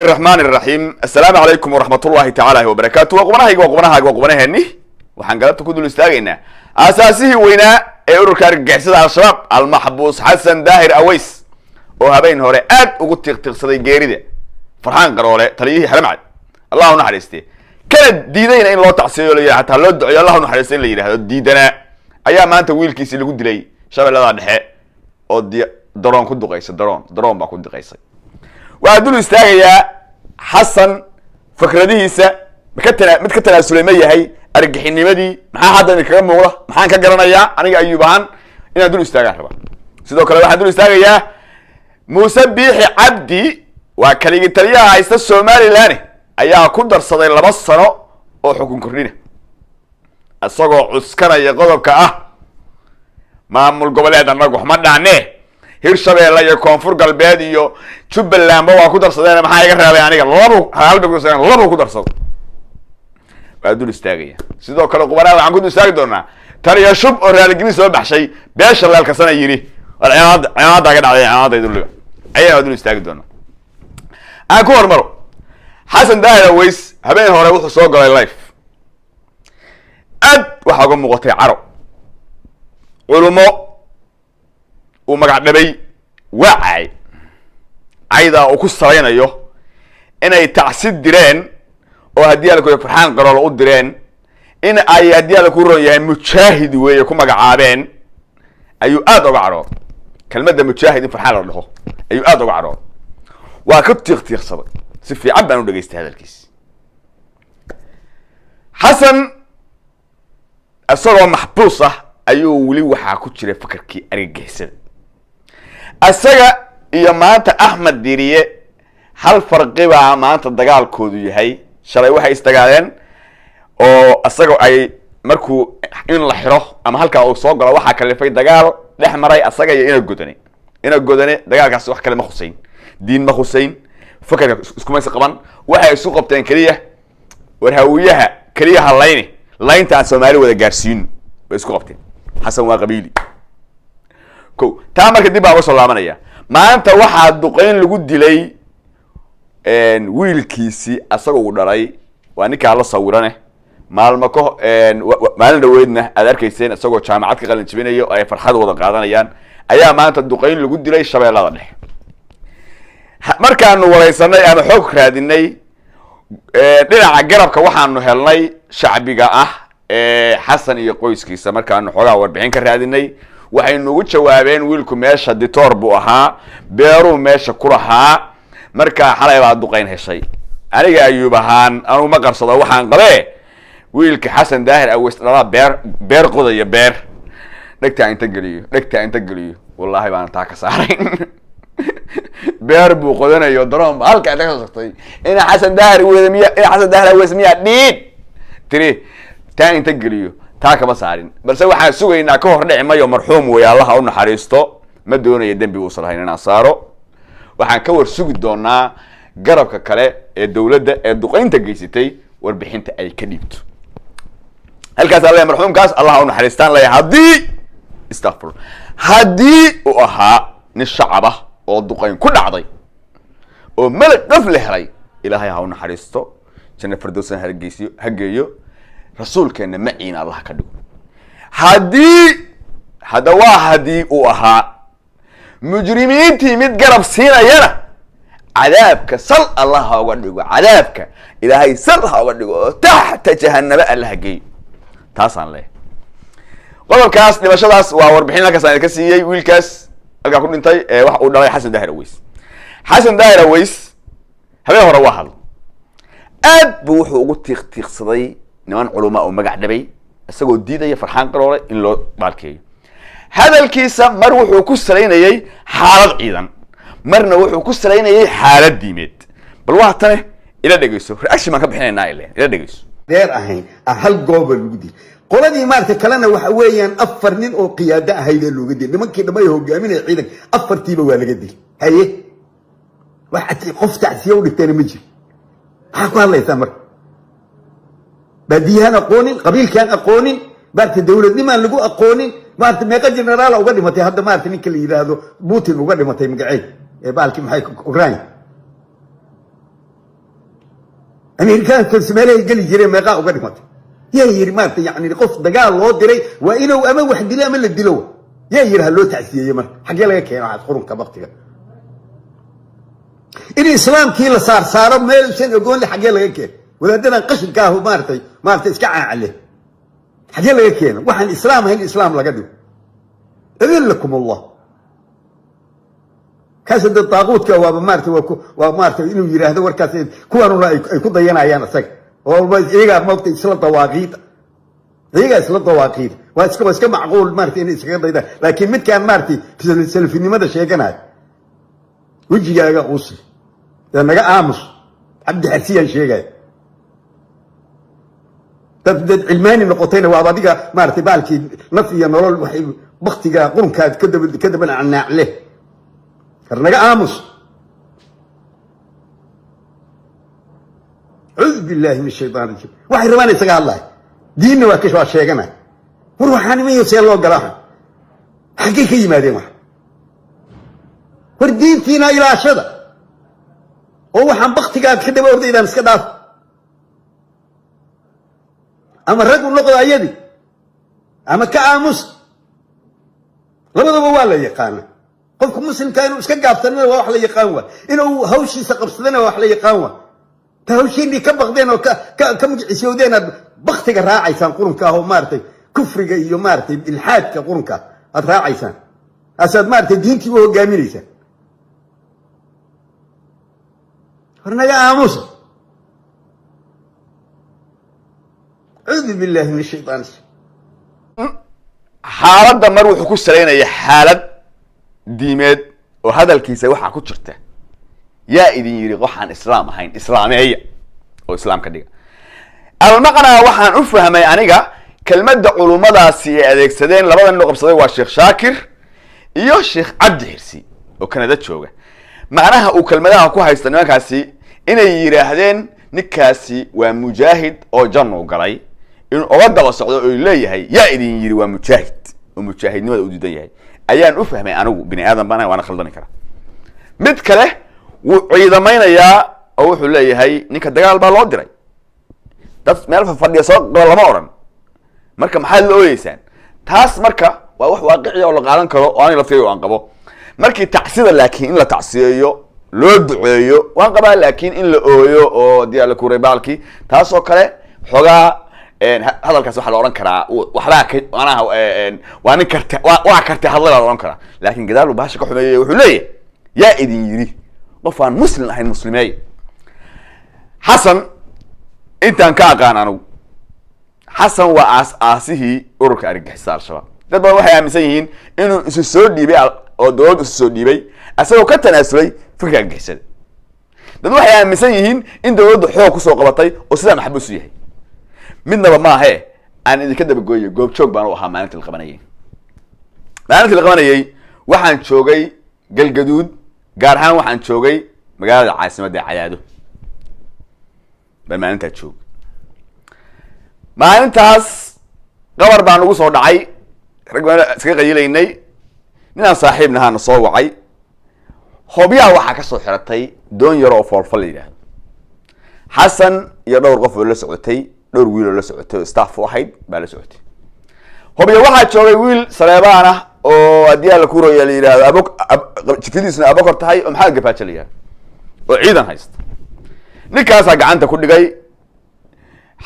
الرحمن الرحيم السلام عليكم ورحمة الله تعالى وبركاته وقبناهني waxaan galabta ku dul istaagaynaa asaasihii weynaa ee ururka argagixisada al-shabaab al-maxbuus xasan daahir aways oo habeen hore aad ugu tiqtiqsaday geerida farxaan qaroole taliyihii xaramcad allah u naxariistay kana diidayna in loo tacsiyo leeyahay hatta loo duceeyo allah u naxariistay in la yiraahdo diidana ayaa maanta wiilkiisa lagu dilay shabeellada dhexe oo daroon ku duqeysay daroon baa ku duqeysay waa dul istaagayaa xasan fikradihiisa mid ka tanaasulay ma yahay argixinimadii maxaa hadda kaga muuqda maxaan ka garanayaa aniga ayuub ahaan inaan dul istaagaan raba sidoo kale waxaan dul istaagayaa muuse biixi cabdi waa kaligii taliyaha haysta somaliland ayaa ku darsaday 2 sano oo xukun kordhina asagoo cuskanaya qodobka ah maamul goboleed anagu waxma dhaane hirshabeelle iyo koonfur galbeed iyo jubbaland waa ku darsadeen maxaa iga reebay aniga labo ku darsado waa dul istaagaya sidoo kale qubanaha waxaan ku dul istaagi doonaa taliya shub oo raaligeli soo baxshay beesha leelka sana yiri ciyaada ka dhacday ciyaada dulliga ayaa dul istaagi doonaa aan ku hormaro xasan daahir aways habeen hore wuxuu soo galay live aad waxa uga muuqatay caro culumo uu magac dhabay wacay ayda uu ku salaynayo inay tacsid direen oo hadii la ku farxaan qarool u direen in ay hadii la ku roon yahay mujaahid weeye ku magacaabeen ayuu aad uga caro kelmadda mujaahid farxaan la dhaho ayuu aad uga caro waa ka tiqtiqsaday si fiican baan u dhageystay hadalkiis xasan asagoo maxbuus ah ayuu wali waxa ku jira fikirkii argagixisada asaga iyo maanta Ahmed Diriye hal farqi baa maanta dagaalkoodu yahay shalay waxay istagaadeen oo asaga ay markuu in la xiro ama halka uu soo galo waxa kale fay dagaal dhex maray asaga iyo ina godane dagaalkaas wax kale ma xusayn diin ma xusayn fakar isku ma qaban waxay isu qabteen kaliya warhawiyaha kaliya laynta Soomaali wada gaarsiin bay isku qabteen xasan waa qabiili ko taa marka dib baa soo laabanaya maanta waxa duqeyn lagu dilay wiilkiisi asagoo u dhalay waa ninka la sawirane maalin dhaweedna aad arkayseen asagoo jaamacad ka qalin jibinayo ay farxad wada qaadanayaan ayaa maanta duqeyn lagu dilay shabeellada dhexe markaanu wareysanay ama xoog raadinay dhinaca garabka waxaanu helnay shacbiga ah xasan iyo qoyskiisa markaanu xogaa warbixin ka raadinay waxay nagu jawaabeen wiilku meesha ditoor buu ahaa beeru meesha ku lahaa marka xalay baa duqeyn heshay aniga ayuub ahaan anu ma qarsado waxaan qabee wiilka xasan daahir aways dhala beer qodaya beer dhagta inta geliyo wallahi baan taa ka saaray beer buu qodanayo daroon halka inta ka soctay ina xasan daahir aways miya dhiid tiri taa inta geliyo taa kama saarin balse waxaan sugaynaa ka hor dhici mayo marxuum way Allah u naxariisto ma doonayo dambi uu salahayn inaan saaro waxaan ka war sugi doonaa garabka kale ee dawladda ee duqeynta geysatay warbixinta ay ka dhibto halkaas Allah marxuumkaas Allah u naxariistaan la hadii istaghfar hadii uu ahaa nin shacaba oo duqeyn ku dhacday oo malak daf la helay ilaahay ha u naxariisto janna firdawsan hageeyo rasuulkeena maciina Allah ka dhigo hadii uu ahaa mujrimiintii mid garab siinayana cadaabka sal Allah ha uga dhigo cadaabka ilaahay sal ha uga dhigo tahta jahannama Allah geey taasaan leeyahay qodobkaas dhimashadaas waa warbixin halkaas aan ka siiyay wiilkaas halka ku dhintay wax uu dhalay xasan daahir aways habeen hore waa hal aad buu wuxuu ugu tiqtiqsaday niman culimo oo magac dhabay isagoo diidaya farxaan qaroole in loo baalkeeyo hadalkiisa mar wuxuu ku saleynayay xaalad ciidan marna wuxuu ku saleynayay xaalad diimeed bal waa tan ila dhageyso reaction ma ka bixinayna ila dhageyso deer ahayn hal goob lagu dil qoladii maarta kalena waxa weeyaan 4 nin oo qiyaada ahayd looga dil nimankii dhamay hogaaminay ciidan 4tiiba waa laga dil haye waxa qof tacsiyo u dhigtay ma jiro waxa ku hadlaysaa mar badiyana aqoonin qabiilkan aqoonin baarta dawladnimo lagu aqoonin maanta meeqa generaal uga dhimatay hadda maarta ninka la yiraahdo Putin uga dhimatay magaceed ee baalkii maxay ku Ukraine أمريكان كل سمالة يقل يجري مقاء وقدمت يا يري ما يعني قف دقال الله دري وإنه أما واحد لا من الدلوه يا يري هلو تعسيه يمر حق لك يا واحد قرون كبقتك الإسلام كيلا صار ميل سن يقول لي حق لك ولا دنا قشن كاهو مارتي اسكع عليه حق لك هنا واحد الإسلام هي الإسلام لقدو إذن لكم الله كاسد الطاغوت كوا مارتي إنه يرى هذا وركاس كوانو لا يكون ضينا أيانا سك والله إيجا موت إسلام طواقيت إيجا إسلام طواقيت واسكو معقول مارتي إنه إسلام ضينا لكن مت كان مارتي في السلفيني ماذا شيء كان هاي وجي جاء قوسي لأن جاء آمس عبد حسيا شيء جاي تبدأ علماني نقطتين وعبادية مارتي بالكي نفي نرول وحي بختي جاء قرن كذب عن عليه كرنا آمس أعوذ بالله من الشيطان الرجيم واحد رواني سقى الله ديننا وكشوا الشيء وروحاني ما يسير الله قراها حقيقي ما دي واحد والدين فينا إلى شذا هو حنبختي قاعد كده بورد إذا مسكداف أما الرجل نقض يدي أما كآمس لبدا بوالا يقانا قفكم مسلم كانوا مسكد قافتنا وواحد يقانا إنه هوشي سقبصدنا وواحد يقانا تهوشي اللي كبغدين كم سيودين بختي الراعي سان قرنكا هو مارتي كفر يو مارتي الحاد كقرنكا الراعي سان أسد مارتي دينتي وهو جاميري سان فرنا موسى أعوذ بالله من الشيطان حالة مر wuxuu ku saleynaya xaalad diimeed oo hadalkiisa waxa ku jirta yaa idin yiri waxaan islaam ahayn islaameeya oo islaam ka dhiga almaqna waxaan u fahmay aniga kelmadda culumadaasi ay adeegsadeen labadan loo qabsaday waa Sheekh Shaakir iyo Sheekh Cabdi Xirsi oo Kanada jooga macnaha uu kelmadaha ku haysta nimankaasi inay yiraahdeen ninkaasi waa mujaahid oo janno galay in uga daba socdo oo leeyahay yaa idin yiri waa mujaahid oo mujaahidnimada u diidan yahay ayaan u fahmay anigu bini aadan bana waana khaldan kara mid kale wuu ciidamaynaya oo wuxuu leeyahay ninka dagaal baa loo diray dad meel fadhiya soo lama oran marka maxaa loo yeesaan taas marka waa wax waaqici oo la qaadan karo oo aan la fiiriyo aan qabo markii tacsida laakiin in la tacsiyeeyo loo duceeyo waan qabaa laakiin in la ooyo oo diyaar la kuuray baalki taas oo kale xogaa hadalkaas waxa la oran karaa waxba anaha waa nin karta waa karta hadal la oran karaa laakiin gadaal baasha ka xumeeyay wuxuu leeyahay yaa idin yiri qof aan muslim ahayn muslimeey xasan intaan ka aqaan anigu xasan waa aasihii ururka argagixisada al-shabaab dad badan waxay aaminsan yihiin inuu isu soo dhiibay oo dowladda isu soo dhiibay asagoo ka tanaasulay fikirka argagixisada dad waxay aaminsan yihiin in dowladdu xoog ku soo qabatay oo sidaa maxbuus u yahay midnaba ma ahe aan idinka daba gooyay goobjoog baan u ahaa maalintii la qabanayay waxaan joogay galgaduud gaar ahaan waxaan joogay magaalada caasimadda Cadaado baan maalintaa joogay maalintaas qabar baan ugu soo dhacay rag baan iska qayilaynay ninaan saaxiibnahaana soo wacay hobyaha waxaa ka soo xiratay doon yar oo foolfal yidhaahdo xasan iyo dhowr qof oo la socotay dhowr wiil oo la socotay staff ahayd baa la socotay hobyo waxaa joogay wiil Saleebaan ah oo adiyaal ku rooyay yiraahdo jikadiisna abakor tahay oo maxaa gafaaja la yiraahdo oo ciidan haysta ninkaas gacanta ku dhigay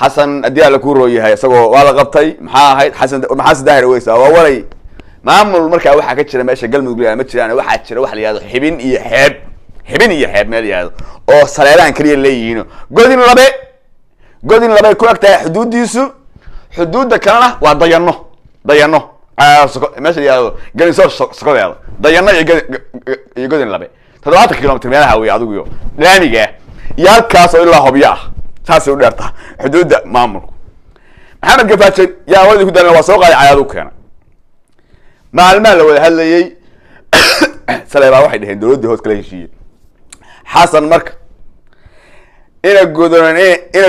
xasan adiyaal ku rooyay isagoo waa la qabtay maxaa ahayd xasan daahir weysa waa waray maamul markaa waxa ka jira meesha galmudug ma jiraan waxa jira wax la yiraahdo xibin iyo xeeb meel yiraahdo oo Saleebaan kaliya leeyihiin godin labe ku agtahay xuduudiisu xuduudda kalena waa dayano meesha yiraahdo galin soo sokodeeda dayano iyo godin labe 70 kilomitir meelaha way adigu laamiga iyo halkaas oo ilaa hobyo ah saas u dheerta xuduudda maamulku maxamed gafaaje yaa wadi ku dalna waa soo qaaday cayaadu keena maalmaha la wada hadlayay Saleebaan waxay dhaheen dowladda hoos kala heshiiyay xasan marka ina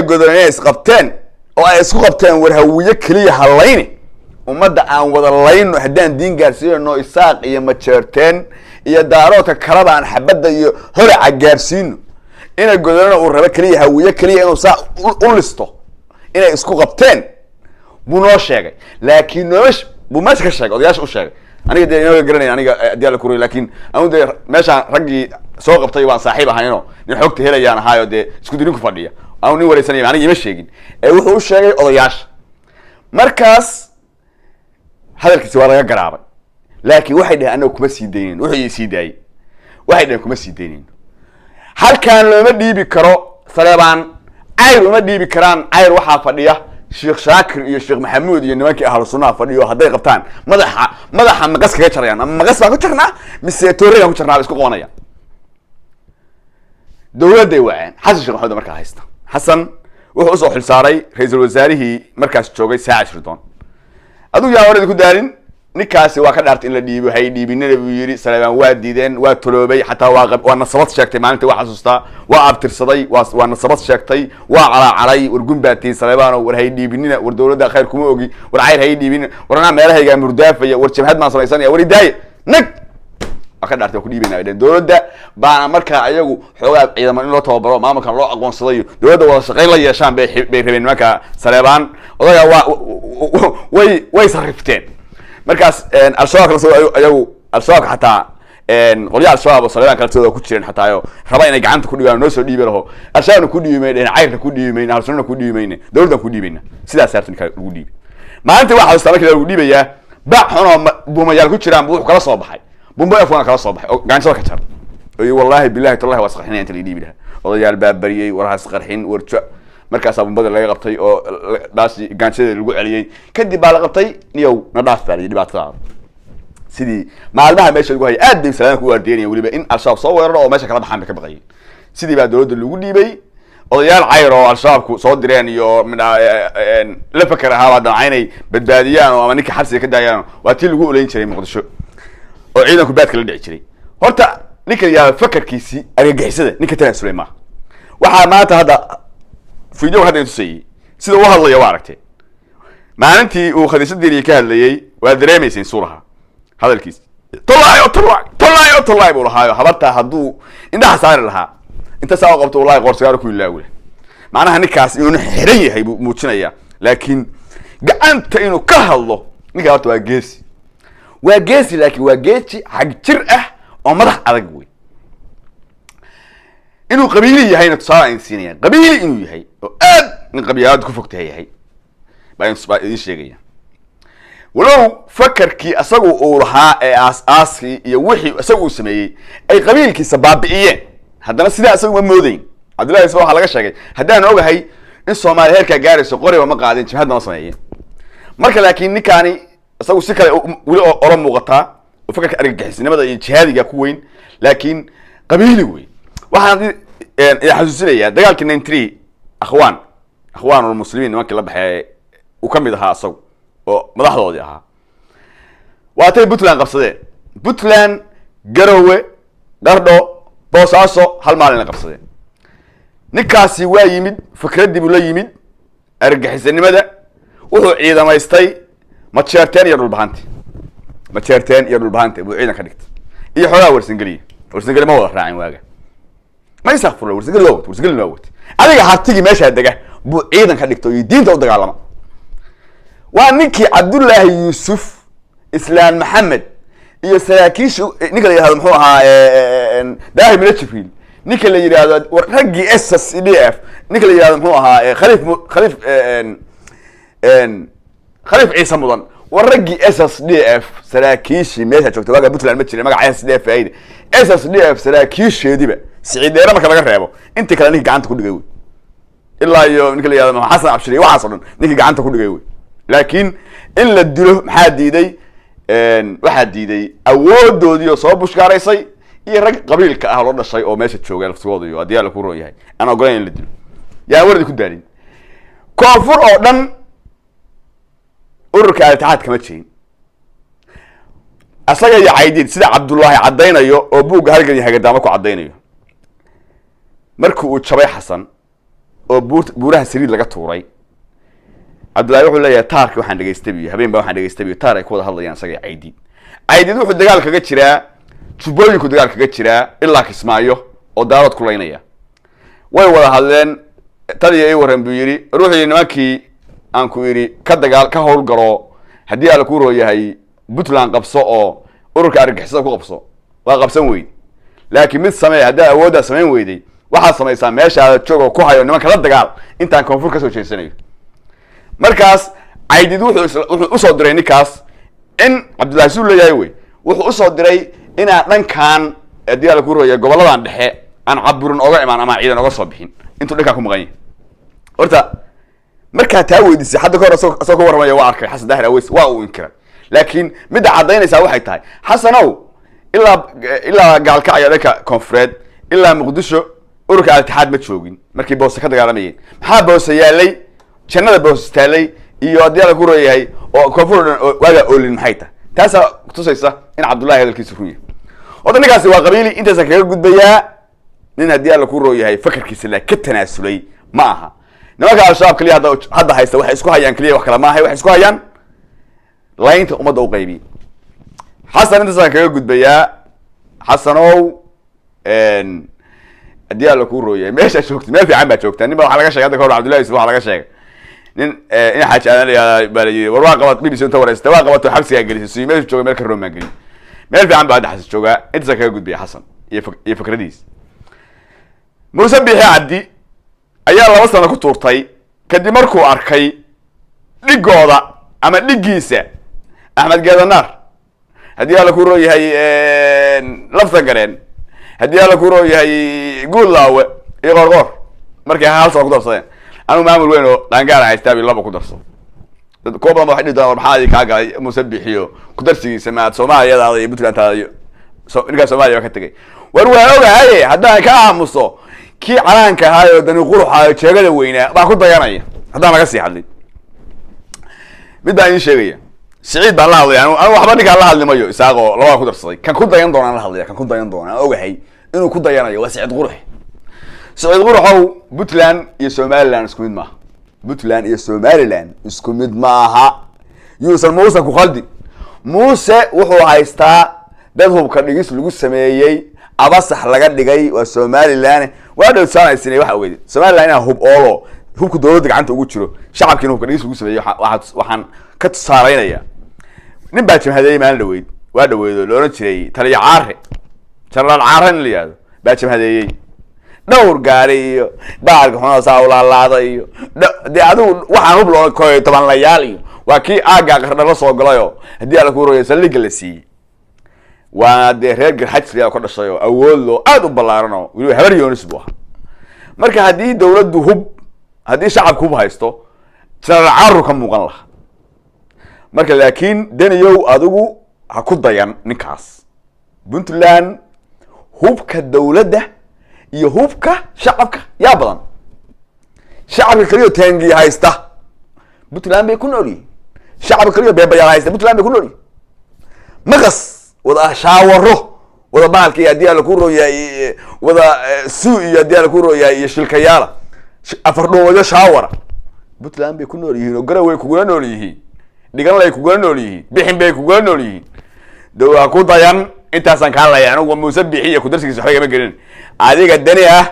godoonay isqabteen oo ay isku qabteen war hawiye kaliya halayni umada aan wada layno hadaan diin gaarsiino isaaq iyo majeerteen iyo daaroodka kalada aan xabada iyo hore gaarsiino ina godana uu raba kaliya hawiye kaliya inuu saa u listo inay isku qabteen buu noo sheegay laakiin noosh buu meesha ka sheegay odayaasha u sheegay aniga dee inoo garanay aniga diyaal ku laakiin anu dee meesha raggii soo qabtay waan saaxiib ahayno nin xogta helayaan ahaayo dee isku dirin ku fadhiya anu nin wareysanay aniga ima sheegin wuxuu u sheegay odayaasha markaas hadalkiisa waa laga garaabay laakiin waxay dhahay anagu kuma sii dayneen wuxuu sii daayay waxay dhahay kuma sii dayneen halkaan looma dhiibi karo Saleebaan ayr uma dhiibi karaan ayr waxaa fadhiya Sheekh Shaakir iyo Sheekh Maxamuud iyo nimankii ahlu sunnah fadhiyo haday qabtaan madaxa maqas kaga jarayaan ama maqas baa ku jirnaa mise tooreyga ku jirnaa isku qoonaya dawladda waan xasan Sheekh Maxamuud markaa haysta xasan wuxuu soo xil saaray ra'iisul wasaarihii markaas joogay Saacid Shirdoon aduu yaa warad ku daarin ninkaasi waa ka dhaartay in la dhiibo hay dhiibinada buu yiri Saleebaan waa diideen waa toloobay xataa waa nasabad sheegtay maalintii waa xasuustaa waa abtirsaday waa nasabad sheegtay waa calaalay wargun baatiin Saleebaan war hay dhiibinina war dawladda khayr kuma ogi war ayr hay dhiibin warna meelahayga murdaafaya war jabhad ma samaysanaya war idaay nag aka dhaartay ku dhiibinaa dawladda baana marka ayagu xoogaa ciidamada in loo tababaro maamulkan loo aqoonsaday dawladda wada shaqayn la yeeshaan bay rabeen marka Saleebaan odaga way sarifteen markaas al-shabaab kala soo ayagu al-shabaab xataa qoliya al-shabaab Saleebaan kala soo ku jireen xataa ayo raba inay gacanta ku dhigaan noo soo dhiibi laho al-shabaab ku dhiibay cayrka ku dhiibay al-sunna ku dhiibay dawladda ku dhiibay sidaas saartan ka ugu dhiibay maalintii waxa uu sababay ugu dhiibaya baax xuno buumayaal ku jiraan buu kala soo baxay bumbo afwan kala soo baxay gaanjada ka jar wallahi billahi tallahi wasqaxina inta la dhiibi laha odayaal baabariyay warhaas qarxin warjo markaas bumbada laga qabtay oo daasi gaanjada lagu celiyay kadib baa la qabtay niyow na dhaaf baa dhibaatada sidii maalmaha meesha lagu hayay aad bay Saleebaan ku waardeynayeen waliba in al-shabaab soo weeraro oo meesha kala baxaan ka baqayeen sidii baa dawladda lagu dhiibay odayaal cayr oo al-shabaab ku soo direen iyo la fakar ahaa dhinacaynay badbaadiyaan oo ama ninka xabsiga ka daayaan waa tii lagu oleyn jiray Muqdisho oo ciidanku baadka la dhici jiray horta ninka yaa fakarkiisi argagixisada ninka taan Suleymaan waxa maanta hadda fiidiyowga hadda intuu sayay sida uu hadlayo waa aragtay maalintii uu khadiisadii ka hadlayay waa dareemaysay suuraha hadalkiisa tollaayo buu lahaa habarta hadduu indhaha saari lahaa inta saa qabto wallahi qorsagaar ku ilaaway macnaha ninkaas inuu xiran yahay buu muujinaya laakiin gacanta inuu ka hadlo ninka horta waa geesi laakiin waa geesi xag jir ah oo madax adag weey inuu qabiili yahayna tusaale ay siinayaan qabiili inuu yahay oo aad nin qabiilad ku fogtahay yahay baan idin sheegaya walow fakarkii asagu uu lahaa ee aas-aaskii iyo wixii asagu uu sameeyey ay qabiilkiisa baabi'iyeen haddana sidaa asagu ma moodayn Cabdullaahi Isma waxa laga sheegay haddaan ogahay in Soomaaliya heerka gaarayso qoriba ma qaadin jihadna ma sameeyeen marka laakiin ninkaani asagu si kale wali oo muuqata oo fakarka argagixisnimada iyo jihaadiga ku weyn laakiin qabiili weyn waxaan xasuusinaya dagaalkii 93 akhwaan muslimiin nimankii la baxay uu kamid ahaa asagu oo madaxdoodii ahaa waatay Puntland qabsadeen Puntland Garowe Dhardho Boosaaso hal maalin la qabsadeen ninkaasi waa yimid fikradii buu la yimid argagixisnimada wuxuu ciidamaystay majeerteen iyo dhulbahante buu ciidan ka dhigtay iyo xogaa warsangeli ma wada raacin waaga ما يسافر له ورسقل نوت أنا هرتجي ماشي هدقة بعيدا كدكتور يدين تو دقالما وانكي عبد الله يوسف إسلام محمد يساكيش نيكل هذا محوها داهي ملتشفيل نيكل هذا ورجي أسس إديف نيكل هذا محوها خليف عيسى مضن ورجي أسس DF سلاكيش ماشي شفت بقى بطل المتشل ما قاعد DF هيدا أسس DF سلاكيش دي بقى سعيد ما كان غيره انت كلا نيجي عنده كل جوي الا يوم نيجي يا حسن عبشري وحصل نيجي عنده كل جوي لكن الا ديله maxaa diiday waxa diiday awoodoodii soo bushkaaraysay iyo rag qabiilka ah loo dhashay oo meesha jooga laftigooda iyo adiyaal ku rooyahay ana ogolayn in la dilo yaa wardi ku daalin koonfur oo dhan ururka al-Ittixaad kama jeeyin asaga iyo Caydiid sida Cabdullaahi cadeynayo oo buug halgan yahay gadaama ku cadeynayo markii uu jabay Xasan oo buuraha saliid laga tuuray Cabdullaahi wuxuu leeyahay taarki waxaan dhageystay habeenba waxaan dhageystay taar ay ku wada hadlayaan asaga Caydiid wuxuu dagaal kaga jiraa Jubbooyinku dagaal kaga jiraa ilaa Kismaayo oo daarad ku leynaya way wada hadleen taliya ay waran buu yiri ruuxii nimankii aan ku yiri ka dagaal ka howl galo hadii ala ku rooyahay Puntland qabso oo ururka argixisada ku qabso waa qabsan weyn laakiin mid sameey hadaa awooda sameyn weyday waxa sameeysaa meesha aad joogo ku hayo nimanka la dagaal intaan koonfur ka soo jeesanayo markaas aydid wuxuu u soo diray ninkaas in Cabdullaahi Suul leeyahay way wuxuu u soo diray ina dhankan hadii ala ku rooyahay goboladan dhexe aan caburin oga imaan ama ciidan oga soo bixin intuu dhanka ku maqan yahay horta marka taa weydiisay hadda ka hor soo ka waramayo waa arkay Xasan Daahir Aweys waa uu inkira laakiin mid cadeynaysa waxay tahay Xasanow ila gaalka ayaa dhanka koonfureed ila Muqdisho ururka Al-Ittixaad ma joogin markii boos ka dagaalamayeen maxaa boos yaalay jannada boos taalay iyo hadii la ku rooyahay oo koonfur waaga oolin maxay tahay taas tusaysa in Cabdullaahi hadalkiisu run yahay wadanigaasi waa qabiili intaas kaga gudbayaa nin hadii la ku rooyahay fakarkiisa la ka tanaasulay ma aha nimanka al-shabaab kaliya hadda haysta waxay isku hayaan kaliya wax kala ma ahay waxay isku hayaan laynta umada u qaybi Xasan intaas kaga gudbayaa Xasanow hadii la ku rooyahay meesha joogtay meel fiican baa joogtaa nin baa waxa laga sheegay hadda ka hor Cabdullaahi waxa laga sheegay nin in xaj aan baalay war qabad BBC inta wareystay waa qabato xabsiga gelisay meel jooga meel ka Roma gali meel fiican baa dhaxas jooga intaas kaga gudbaya Xasan iyo fikradiis Muuse Biixi Cabdi ayaa 2 sano ku tuurtay kadib markuu arkay dhigooda ama dhigiisa Axmed Geedanaar hadii la ku rooyahay lafta gareen hadii la ku rooyahay Guulaawe iyo Qorqor markay hal soo ku darsadeen anu maamul weyn oo dhangaar haystay laba ku darso dad koob badan waxay dhigtaan maxaa ka galay Muuse Biixi ku darsigiisa ma Soomaaliya iyo Puntland taadiyo ninka Soomaaliya ka tagay war waa ogahay haddaan ka aamuso kii calaanka ahaa oo dani quruxa jeegada weynaa baa ku dayanaya haddaan laga sii hadlin mid baan sheegaya Saciid baa la hadlay anu waxba ninka la hadlimayo isaaqo laba ku darsaday kan ku dayan doona la hadlay kan ku dayan doona ogahay inuu ku dayanayo waa Saciid Qurux Puntland iyo Somaliland isku mid ma Puntland iyo Somaliland isku mid maaha yuusan Muuse ku qaldi Muuse wuxuu haystaa dad hubka dhigis lagu sameeyay abasax laga dhigay waa Somaliland waa dad saanaysinay waxa weeyday Somaliland ina hub oolo hubku dawladda gacanta ugu jiro shacabkiina hubka dhigis lagu sameeyay waxaan ka tusaareynaya nin baa jamhadeeyay maalin dhaweyd waa dhaweedo loo oran jiray taliya caare General Caare la yiraahdo baa jamhadeeyay dhowr gaari iyo baalka xunaa saawlaalaada iyo adigu waxaan hub loo kooyo toban la yaal iyo waa kii aaga qardha la soo galayo hadii la ku rooyay saldhig la siiyay waa de reer garxajriya ka dhashay oo awood loo aad u balaarano wili habar yoonis buu marka hadii dawladdu hub hadii shacabku hub haysto General Caare ka muuqan laha marka laakiin daniyow adigu ha ku dayan ninkaas Puntland hubka dawladda iyo hubka shacabka yaa badan shacabka kaliya taangi haysta Puntland bay ku noolyihiin shacabka kaliya beebayaal haysta Puntland bay ku noolyihiin maqas wada shaawaro wada baalkii hadii la ku rooyay wada suu iyo hadii la ku rooyay shilkayaala afar dhowada shaawara Puntland bay ku noolyihiin oo garaway ku noolyihiin dhigan lay ku noolyihiin bixin bay ku noolyihiin dawaa ku dayan intaasan ka hadlayaan anigu Muuse Biixi ku darsigiisa xoogay ma gelin adiga dani ah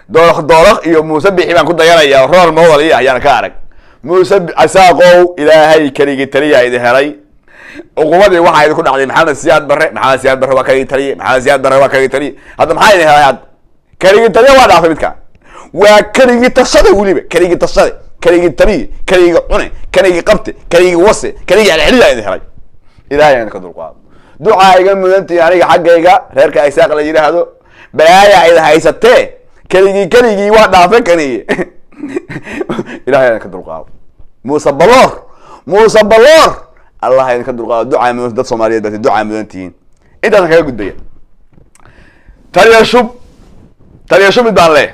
doolaq iyo Muuse Biixi baan ku dayanaya rol model ayaan ka arag Muuse asaaqow ilaahay kaliya taliya idin helay uqubadii waxa ku dhacday Maxamed Siyaad Barre waa kaliya taliya Maxamed Siyaad Barre waa kaliya taliya hadda maxay idin helay kaliya taliya waa dhaafay midka waa kaliya tashada waliba kaliya tashada kaliya taliya kaliya cune kaliya qabte kaliya wase kaliya xiliya idin helay ilaahay ka dulqaad ducaaga mudantii aniga xaggayga reerka Isaaq la yiraahdo balaaya ay haysatee kaligi waa dhaafay kaniye ilaahay ka dulqaado Muuse Baloor Allah ay ka dulqaado ducaa mudan dad Soomaaliyeed baa ducaa mudantiin intaas kaga gudbaya taliya shub baan leh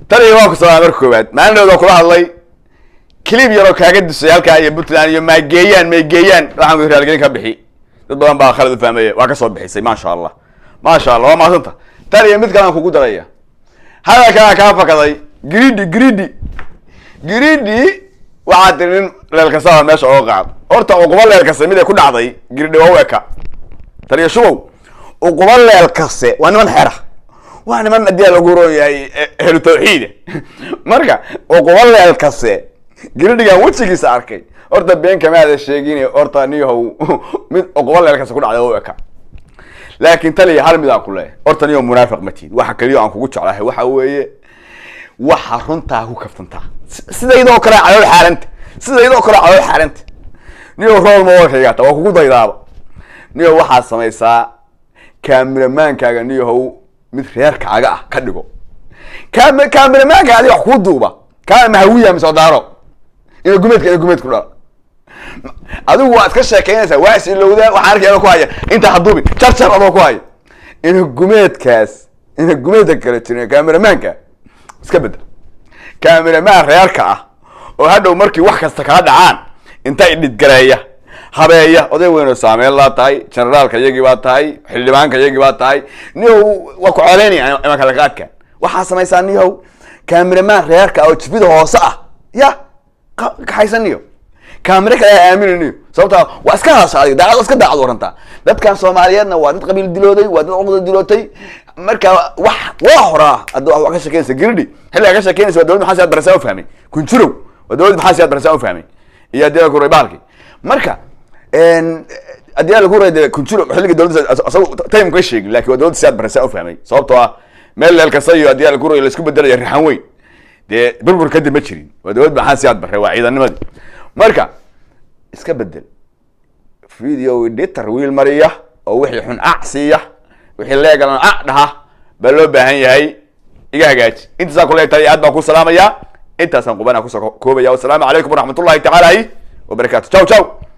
taliya waa ku soo mar koobaad maalin kula hadlay clip yaro kaaga disay halka iyo Puntland iyo ma geeyaan waxaan ku raalgelin ka bixi dad badan baa khalad fahmay waa ka soo bixisay ma sha Allah waa maasanta taliya mid kale aan kugu daraya hada ka fakaday greedy waxa tirin leelka soo meesha oo qaad horta uqba leelka samida ku dhacday greedy waa weeka taliya shubow uqba leelka waa niman xera وانا من ادي لو غورو ياي اهل توحيد marka oo qowleel kasse giridiga wajigiisa arkay horta been kama hada sheegin horta niyow mid qowleel kasse ku dhacday oo eka laakiin taliya hal mid aan ku leeyahay horta niyow munaafiq ma tiid waxa kaliya aan kugu jeclahay waxa weeye waxa runta ku kaftantaa sidaydoo kale calool xaalanta sidaydoo kale calool xaalanta niyow rool ma waxaygaata waa kugu daydaaba niyow waxa samaysaa kaamiraamaankaaga niyow mid reerkaaga ah ka dhigo kaamiraamaanka adiga wax ku duuba kaama hawiya mise daaro inuu gumeed ku dhal adigu waad ka sheekeynaysaa waa is ilowdaa waxaan arkay ku haya inta haduubin charchar adoo ku haya inuu gumeedka kale jiray kaamiraamaanka iska bedel kaamiramaan reerka ah oo hadhow markii wax kasta kala dhacaan inta idid gareeya habeeya oday weyn oo saameyn la tahay generaalka iyagii baa tahay xildhibaanka iyagii baa tahay niyow waa ku coleynaya ama kala qaadka waxa samaysan niyow kaamiramaan reerka oo jibida hoose ah ya ka haysaniyo kaamira kale aaminaniyo sababta waa iska haashay daacad iska daacad waranta dadkan Soomaaliyeedna waa dad qabiil dilooday waa dad uqda dilootay marka wax hora adoo wax ka shaqeynaysa girdi xilliga ka shaqeynaysa dawladda maxaa siyaad barashaa u fahmay kun jiro dawladda maxaa siyaad barashaa u fahmay iyo dawladda ku reebaalki marka adii lagu reeday kun jiro xilliga dawladda asagu time ka sheegay laakiin dawladda siyaad barashaa u fahmay sababtoo meel ka sayo adii lagu reeday la isku bedelay riixan weyn de burbur kadib ma jirin dawladda maxaa siyaad baray waa ciidanimada marka iska bedel video editor wiil mariya oo wixii xun acsiya wixii leegalan dhaha baa loo baahan yahay iga hagaaji inta ku leeytay aad baan ku salaamaya intaas aan qubana ku soo koobaya. Wassalaamu calaykum waraxmatullaahi tacaala wa barakaatuh. Ciao ciao.